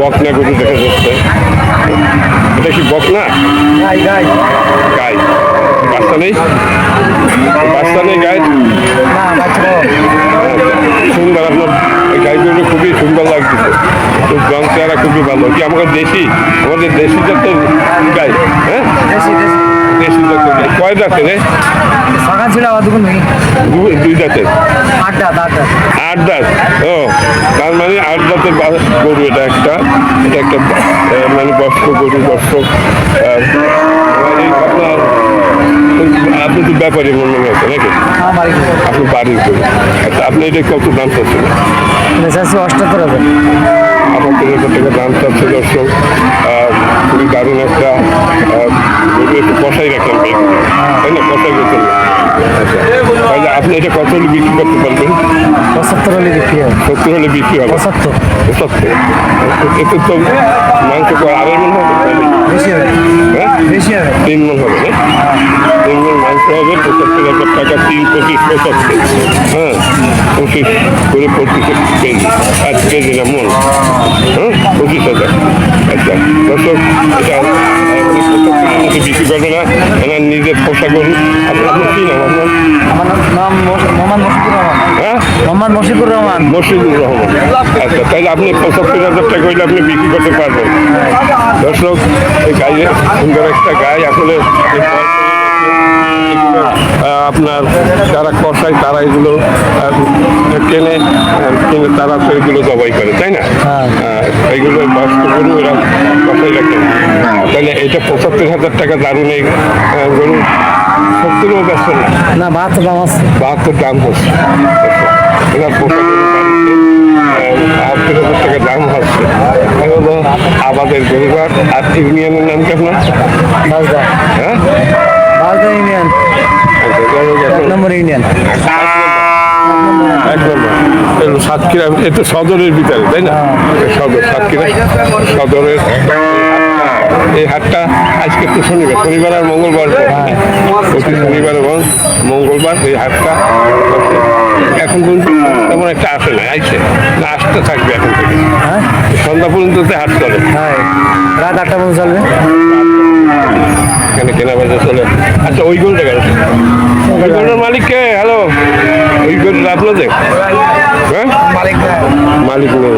বকনা গরু দেখা যাচ্ছে। এটা কি বকনা? গাই। বাচ্চা নেই? বাচ্চা নেই গায়ে? সুন্দর, আপনার গাইগুলো খুবই সুন্দর লাগতেছে। রং চেহারা খুবই ভালো। কি আমাদের দেশি, আমাদের দেশি জাতের গাই? হ্যাঁ, দেশি জাতের গাই। কয় জাতের? দুই জাতের। 8 দাঁত। ও, তার মানে 8 দাঁতের গরু। এটা একটা মানে বয়স্ক গরু। দর্শক, আপনার আপনি তো ব্যাপারী মনে হচ্ছে নাকি? আপনি বাড়ির গরু। আচ্ছা, আপনি এটা কত দাম চাচ্ছেন? 78,000। 78,000 টাকা দাম চাচ্ছে। দর্শক, খুবই দারুণ একটা গরু। একটু কষাই রাখেন, তাই না? কষাই রাখেন। আচ্ছা, তাহলে আপনি এটা কত হলে বিক্রি করতে পারবেন? 75 হলে বিক্রি হবে। 70 হলে বিক্রি হবে। 75। এতে তো মাংস আড়াই মন হবে, বেশি হবে। হ্যাঁ, বেশি হবে। 3 মন হবে না? 3 মন মাংস হবে। 75,000 টাকা। 3, 25, 75। হ্যাঁ, 25 করে 25 কেজি। 5 কেজি না মন? হ্যাঁ, 25,000। আচ্ছা দর্শক, এটা বিক্রি করবে না, এনার নিজের পোষা গরু। আপনার কি নাম? আপনার নাম মোহাম্মদ মশিকুর রহমান। মশিকুর রহমান। আচ্ছা, তাইলে আপনি 75,000 টাকা হইলে আপনি বিক্রি করতে পারবেন। দর্শক, এই গায়ে সুন্দর একটা গায়ে। আসলে আপনার যারা কষায় তারা এগুলো কেনে তারা তো এগুলো জবাই করে, তাই না? এইগুলো বয়স্ক গরু এরা কষাই রাখে। তাহলে এটা 75,000 টাকা দারুণ। এই গরু 70ও ব্যস্ত না, 72 দাম হচ্ছে। এরা পোষা গরু 72,000 টাকা দাম হচ্ছে। হলো আমাদের গরুঘাট। আর ইউনিয়নের নাম কি আপনার? হ্যাঁ, ইউনিয়ন। এক নম্বর ইউনিয়ন। 1 নম্বর। সাতক্ষীরা, এটা সদরের ভিতরে, তাই না? সদর, সাতক্ষীরা সদরের এই হাটটা আজকে তো শনিবার আর মঙ্গলবার। প্রতি শনিবার এবং মঙ্গলবার এই হাটটা এখন পর্যন্ত তেমন একটা আসে না, আইসে না, আসতে থাকবে এখন থেকে। সন্ধ্যা পর্যন্ত হাট চলে। রাত 8টা পর্যন্ত চলবে। এখানে কেনা বেচা চলে। আচ্ছা, ওই গরুটা গেল, ওই গরুটার মালিককে? হ্যালো, ওই গরুটা আপনাদের? হ্যাঁ, মালিক নেই।